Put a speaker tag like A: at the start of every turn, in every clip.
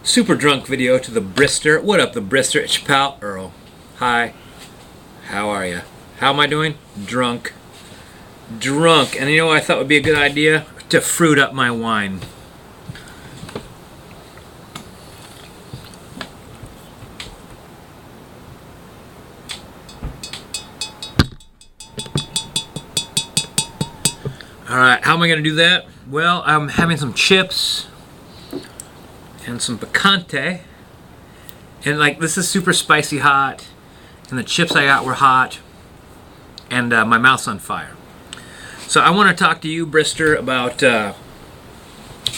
A: Super drunk video to the brister. What up, the brister? It's your pal Earl. Hi. How are you? How am I doing? Drunk. Drunk. And you know what I thought would be a good idea? To fruit up my wine. Alright, how am I going to do that? Well, I'm having some chips and some picante. And like, this is super spicy hot. And the chips I got were hot. And my mouth's on fire. So I want to talk to you, Brister,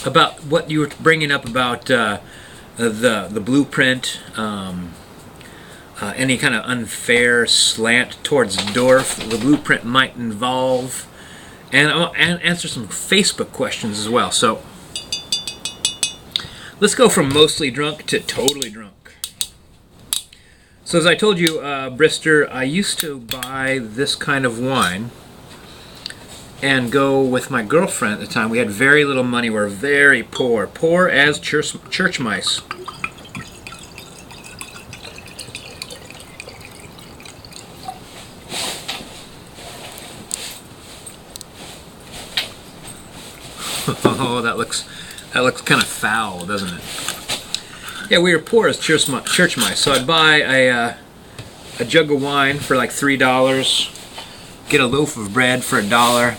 A: about what you were bringing up about the blueprint, any kind of unfair slant towards Dorf the blueprint might involve, and I'll answer some Facebook questions as well. So let's go from mostly drunk to totally drunk. So as I told you, Brister, I used to buy this kind of wine and go with my girlfriend at the time. We had very little money. We were very poor. Poor as church mice. Oh, that looks kind of foul, doesn't it? Yeah, we were poor as church mice. So I'd buy a jug of wine for like $3. Get a loaf of bread for $1.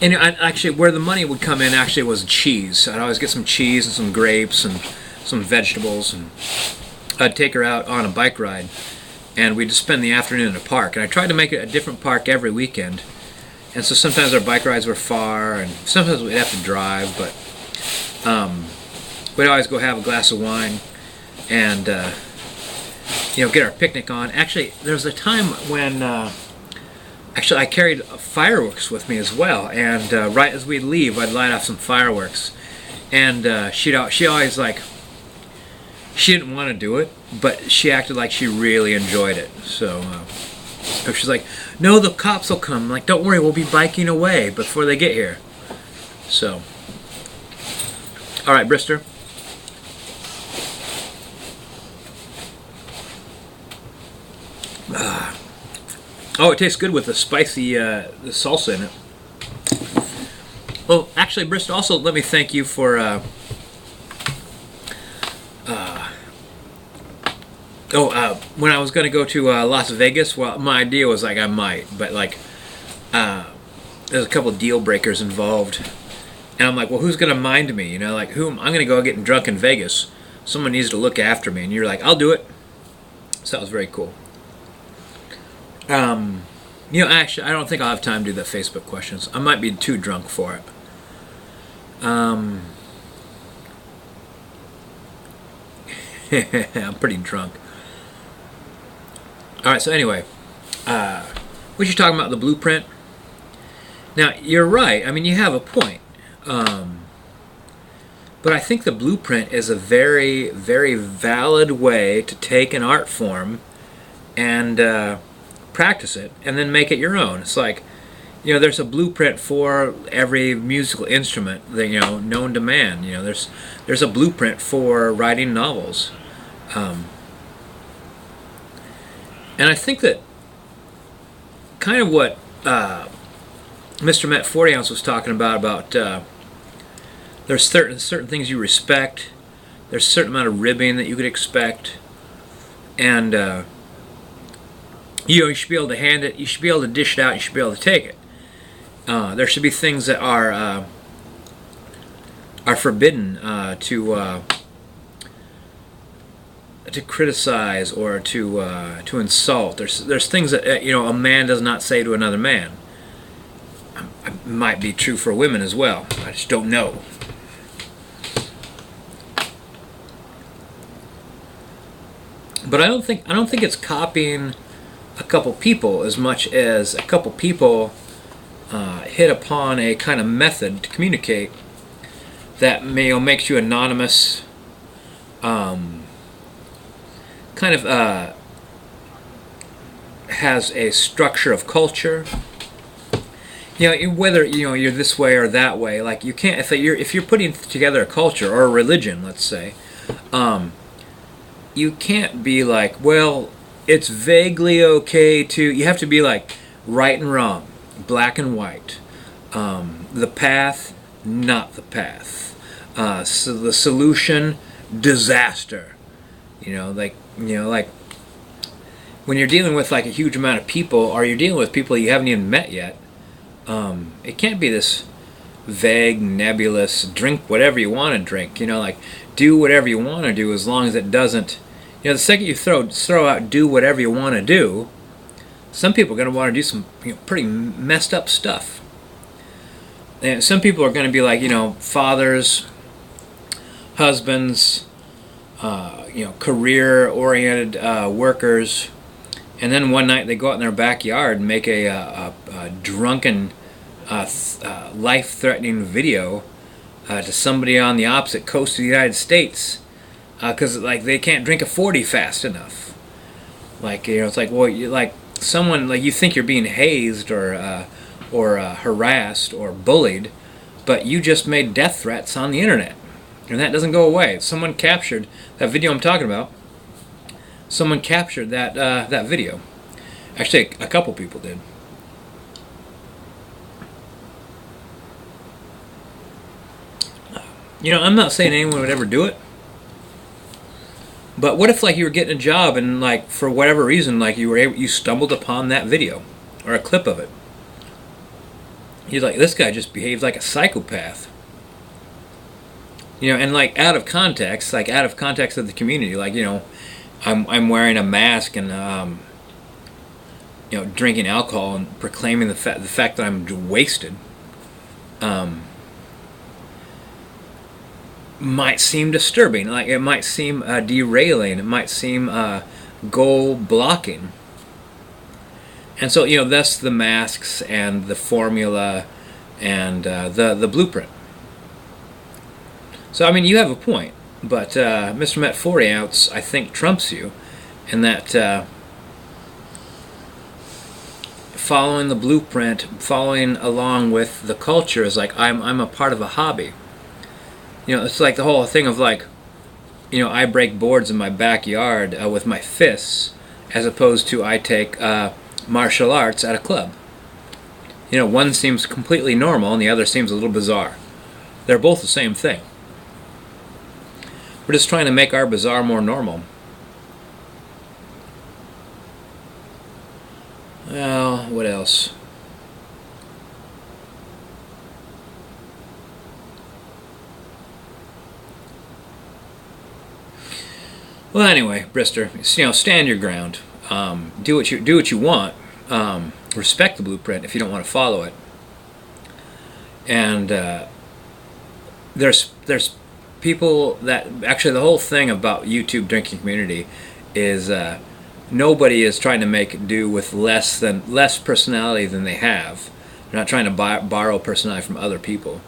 A: And actually, where the money would come in actually was cheese. I'd always get some cheese and some grapes and some vegetables, and I'd take her out on a bike ride, and we'd just spend the afternoon in a park. And I tried to make it a different park every weekend. And so sometimes our bike rides were far, and sometimes we'd have to drive, but we'd always go have a glass of wine and get our picnic on. Actually, there was a time when I carried fireworks with me as well, and right as we'd leave, I'd light off some fireworks, and she always, like, she didn't want to do it, but she acted like she really enjoyed it. So she's like, "No, the cops will come." I'm like, "Don't worry, we'll be biking away before they get here." So, all right, Brister. Oh, it tastes good with the spicy the salsa in it. Well, actually, Brister, also let me thank you for when I was going to go to Las Vegas. Well, my idea was like I might, but like there's a couple deal breakers involved, and I'm like, well, who's going to mind me? Like I'm going to go getting drunk in Vegas. Someone needs to look after me, and you're like, I'll do it. So that was very cool. Actually, I don't think I'll have time to do the Facebook questions. I might be too drunk for it. I'm pretty drunk. Alright, so anyway, what you're talking about, the blueprint. Now, you're right. I mean, you have a point. But I think the blueprint is a very, very valid way to take an art form and practice it, and then make it your own. It's like, there's a blueprint for every musical instrument that, known to man. There's a blueprint for writing novels. And I think that kind of what Mr. Met 40 Ounce was talking about there's certain things you respect, there's a certain amount of ribbing that you could expect, and you should be able to hand it, you should be able to dish it out, you should be able to take it. There should be things that are forbidden to criticize or to insult. There's things that a man does not say to another man. It might be true for women as well. I just don't know. But I don't think it's copying a couple people as much as a couple people hit upon a kind of method to communicate that makes you anonymous, kind of has a structure of culture, whether you're this way or that way, like you can't if you're putting together a culture or a religion, let's say, you can't be like, well, it's vaguely okay to. You have to be like right and wrong, black and white, the path, not the path, so the solution, disaster. Like when you're dealing with like a huge amount of people, or you're dealing with people you haven't even met yet. It can't be this vague, nebulous, drink whatever you want to drink, like do whatever you want to do as long as it doesn't, the second you throw out do whatever you want to do, some people are going to want to do some pretty messed up stuff. And some people are going to be like, fathers, husbands, career-oriented workers, and then one night they go out in their backyard and make a drunken, life-threatening video to somebody on the opposite coast of the United States because like they can't drink a 40 fast enough. Like it's like, well, like someone, like you think you're being hazed or harassed or bullied, but you just made death threats on the internet, and that doesn't go away. Someone captured that video I'm talking about. Someone captured that video. Actually, a couple people did. I'm not saying anyone would ever do it. But what if like you were getting a job and like for whatever reason like you stumbled upon that video or a clip of it. You're like, this guy just behaved like a psychopath. And like out of context of the community, like I'm wearing a mask and drinking alcohol and proclaiming the fact that I'm wasted. Might seem disturbing, like it might seem derailing, it might seem goal blocking. And so that's the masks and the formula and the blueprint. So I mean, you have a point, but Mr. Met 40 ounce I think trumps you in that following the blueprint, following along with the culture is like I'm a part of a hobby. It's like the whole thing of like, I break boards in my backyard with my fists, as opposed to I take martial arts at a club. One seems completely normal and the other seems a little bizarre. They're both the same thing. We're just trying to make our bizarre more normal. Well, what else? Well, anyway, Brister, stand your ground. Do what you want. Respect the blueprint if you don't want to follow it. And there's people that actually the whole thing about YouTube drinking community is nobody is trying to make do with less personality than they have. They're not trying to borrow personality from other people.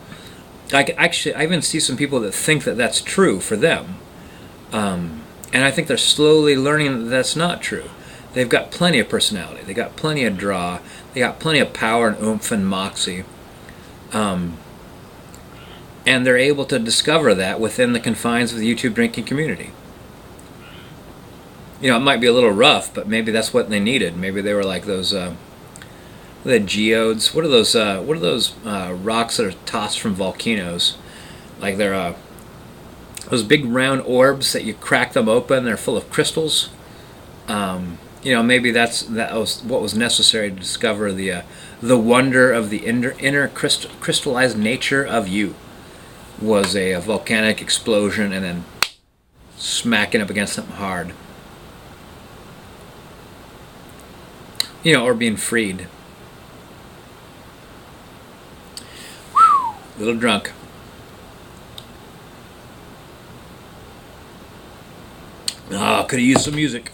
A: I even see some people that think that that's true for them. And I think they're slowly learning that that's not true. They've got plenty of personality. They got plenty of draw. They got plenty of power and oomph and moxie. And they're able to discover that within the confines of the YouTube drinking community. It might be a little rough, but maybe that's what they needed. Maybe they were like those the geodes. What are those rocks that are tossed from volcanoes? Like they're those big round orbs that you crack them open. They're full of crystals. Maybe that was what was necessary to discover the wonder of the inner crystallized nature of you. Was a volcanic explosion and then smacking up against something hard. Or being freed. Whew, a little drunk. Could have used some music.